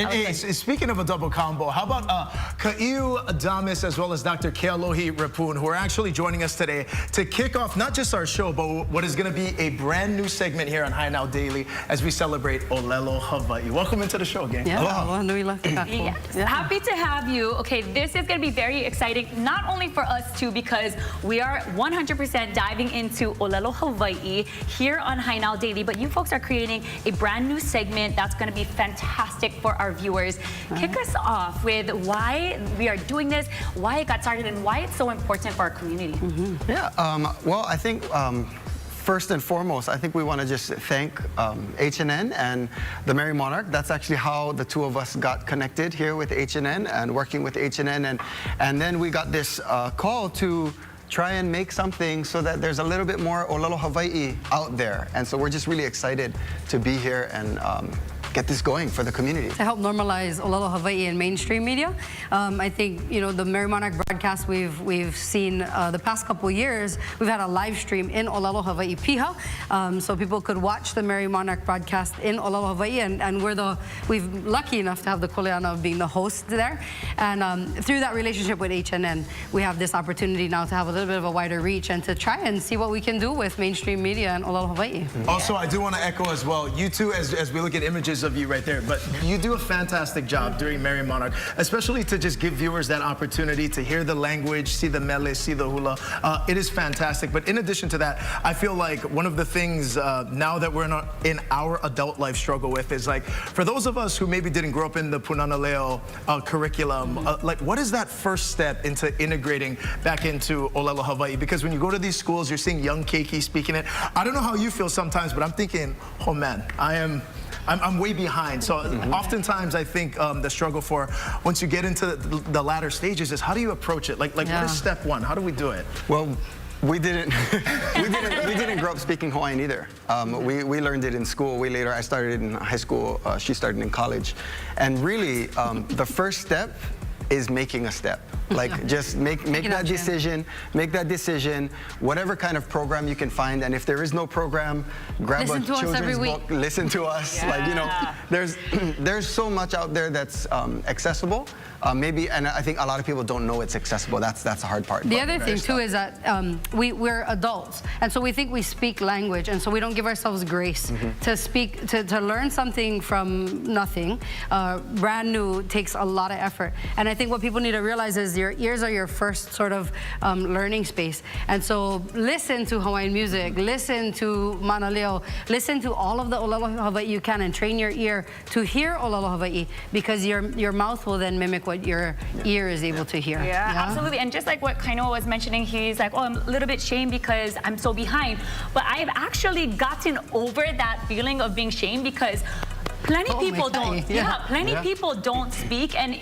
And hey, speaking of a double combo, how about Ka'iu Adamis as well as Dr. Kealohi Rapun, who are actually joining us today to kick off not just our show, but what is going to be a brand new segment here on High Now Daily as we celebrate ʻōlelo Hawaiʻi. Welcome into the show, gang. Yeah, happy to have you. Okay, this is going to be very exciting, not only for us too, because we are 100% diving into ʻōlelo Hawaiʻi here on High Now Daily, but you folks are creating a brand new segment that's going to be fantastic for our viewers. Kick us off with why we are doing this, why it got started, and why it's so important for our community. Yeah, well, I think first and foremost, I think we want to just thank HNN and the Mary Monarch. That's actually how the two of us got connected here with HNN and working with HNN. And then we got this call to try and make something so that there's a little bit more ʻōlelo Hawaiʻi out there. And so we're just really excited to be here and get this going for the community. To help normalize ʻōlelo Hawaiʻi in mainstream media. I think, you know, the Mary Monarch broadcast we've seen the past couple years, we've had a live stream in ʻōlelo Hawaiʻi Piha, so people could watch the Mary Monarch broadcast in ʻōlelo Hawaiʻi, and we're lucky enough to have the kuleana of being the host there. And through that relationship with HNN, we have this opportunity now to have a little bit of a wider reach and to try and see what we can do with mainstream media in ʻōlelo Hawaiʻi. Also, I do want to echo as well, you two, as we look at images of you right there, but you do a fantastic job during Mary Monarch, especially to just give viewers that opportunity to hear the language, see the mele, see the hula. It is fantastic. But in addition to that, I feel like one of the things now that we're in our adult life struggle with is, like, for those of us who maybe didn't grow up in the Punana Leo curriculum, like, what is that first step into integrating back into ʻōlelo Hawaiʻi? Because when you go to these schools, you're seeing young keiki speaking it. I don't know how you feel sometimes, but I'm thinking, oh man, I'm way behind. So oftentimes I think the struggle for once you get into the latter stages is how do you approach it? Like what is step one? How do we do it? Well, we didn't we didn't grow up speaking Hawaiian either. We learned it in school. I started in high school. She started in college, and really the first step is making a step. Like, just make that decision, whatever kind of program you can find. And if there is no program, grab a children's book, listen to us. Like, you know, there's so much out there that's accessible. Maybe, and I think a lot of people don't know it's accessible. That's the hard part. The other thing too is that we're adults, and so we think we speak language, and so we don't give ourselves grace to speak, to learn something from nothing. Brand new takes a lot of effort, and I think what people need to realize is your ears are your first sort of learning space. And so listen to Hawaiian music, listen to Mana Leo, listen to all of the ʻōlelo Hawaiʻi you can, and train your ear to hear ʻōlelo Hawaiʻi, because your mouth will then mimic what your ear is able to hear. Yeah, absolutely. And just like what Kainoa was mentioning, he's like, oh, I'm a little bit shamed because I'm so behind. But I've actually gotten over that feeling of being shamed, because plenty people don't. Plenty people don't speak, and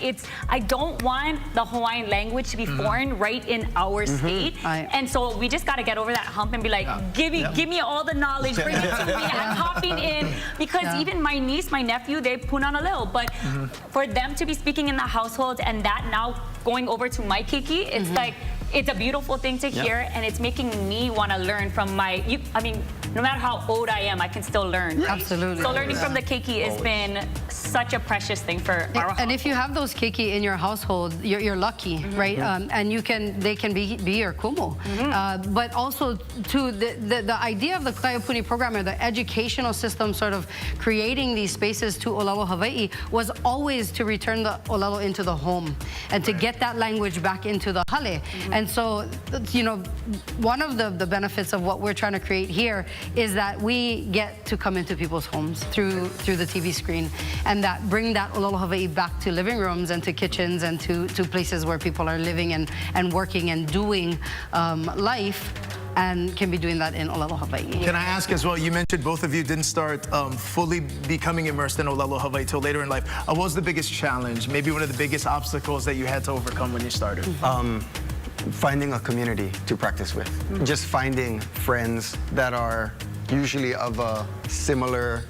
I don't want the Hawaiian language to be foreign right in our state. And so we just got to get over that hump and be like, give me all the knowledge, bring it to me. I'm hopping in, because even my niece, my nephew, they punana leo, but for them to be speaking in the household and that now going over to my keiki, it's like, it's a beautiful thing to hear, and it's making me want to learn from I mean, no matter how old I am, I can still learn. Right? Absolutely. So learning from the keiki has been such a precious thing for our household. And if you have those keiki in your household, you're lucky, right? And they can be your kumu. But also, too, the idea of the Kaiapuni program, or the educational system sort of creating these spaces to ʻōlelo Hawaiʻi, was always to return the ʻōlelo into the home and to get that language back into the hale. And so, you know, one of the benefits of what we're trying to create here is that we get to come into people's homes through the TV screen, and that bring that ʻōlelo Hawaiʻi back to living rooms and to kitchens and to places where people are living and working and doing life, and can be doing that in ʻōlelo Hawaiʻi. Can I ask as well, you mentioned both of you didn't start fully becoming immersed in ʻōlelo Hawaiʻi till later in life. What was the biggest challenge, maybe one of the biggest obstacles that you had to overcome when you started? Finding a community to practice with. Just finding friends that are usually of a similar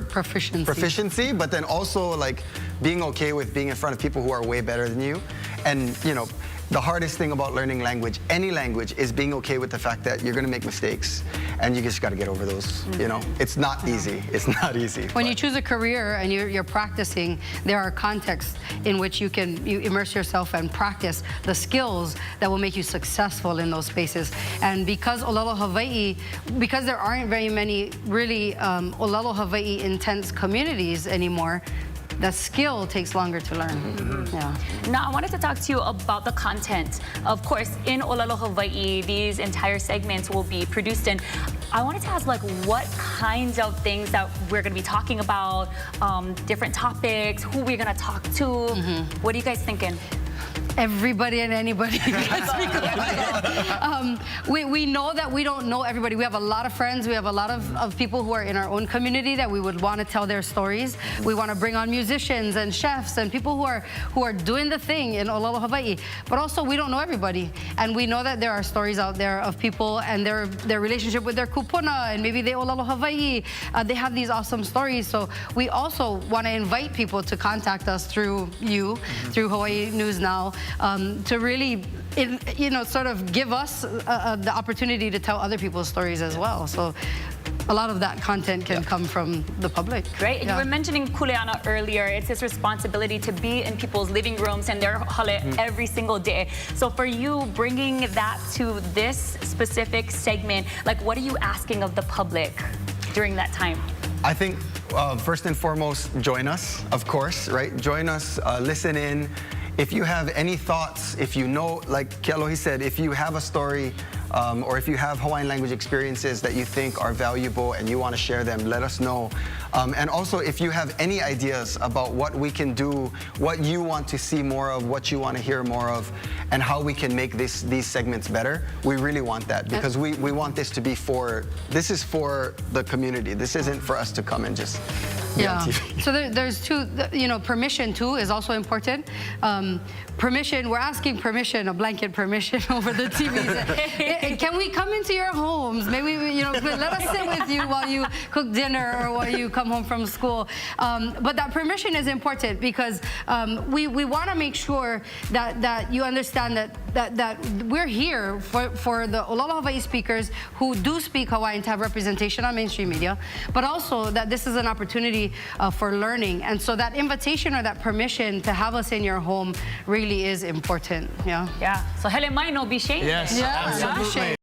proficiency, but then also like being okay with being in front of people who are way better than you. And, you know, the hardest thing about learning language, any language, is being okay with the fact that you're going to make mistakes, and you just got to get over those. You know, it's not easy. It's not easy. When you choose a career and you're practicing, there are contexts in which you immerse yourself and practice the skills that will make you successful in those spaces. And because ʻōlelo Hawaiʻi, because there aren't very many really ʻōlelo Hawaiʻi intense communities anymore, the skill takes longer to learn. Yeah. Now, I wanted to talk to you about the content. Of course, in ʻōlelo Hawaiʻi, these entire segments will be produced, and I wanted to ask, like, what kinds of things that we're going to be talking about, different topics, who we're going to talk to. What are you guys thinking? Everybody and anybody can speak we know that we don't know everybody. We have a lot of friends. We have a lot of people who are in our own community that we would want to tell their stories. We want to bring on musicians and chefs and people who are doing the thing in ʻōlelo Hawaiʻi. But also, we don't know everybody. And we know that there are stories out there of people and their relationship with their kupuna, and maybe they ʻōlelo Hawaiʻi. They have these awesome stories. So we also want to invite people to contact us through through Hawaii News Now, to really, you know, sort of give us the opportunity to tell other people's stories as well. So a lot of that content can come from the public. Great. And you were mentioning Kuleana earlier. It's his responsibility to be in people's living rooms and their hale every single day. So for you, bringing that to this specific segment, like, what are you asking of the public during that time? I think first and foremost, join us, of course, right? Join us, listen in. If you have any thoughts, if you know, like Kealohi said, if you have a story or if you have Hawaiian language experiences that you think are valuable and you want to share them, let us know. And also, if you have any ideas about what we can do, what you want to see more of, what you want to hear more of, and how we can make these segments better, we really want that, because we want this to be this is for the community. This isn't for us to come and just be on TV. So there's two, you know, permission too is also important. Permission, we're asking permission, a blanket permission over the TV. Can we come into your homes? Maybe, you know, let us sit with you while you cook dinner or while you come home from school. But that permission is important, because we want to make sure that you understand that we're here for the ʻōlelo Hawaiʻi speakers who do speak Hawaiian to have representation on mainstream media, but also that this is an opportunity for learning. And so that invitation or that permission to have us in your home really is important. Yeah. Yeah. So hele mai no be shame. Yes, absolutely.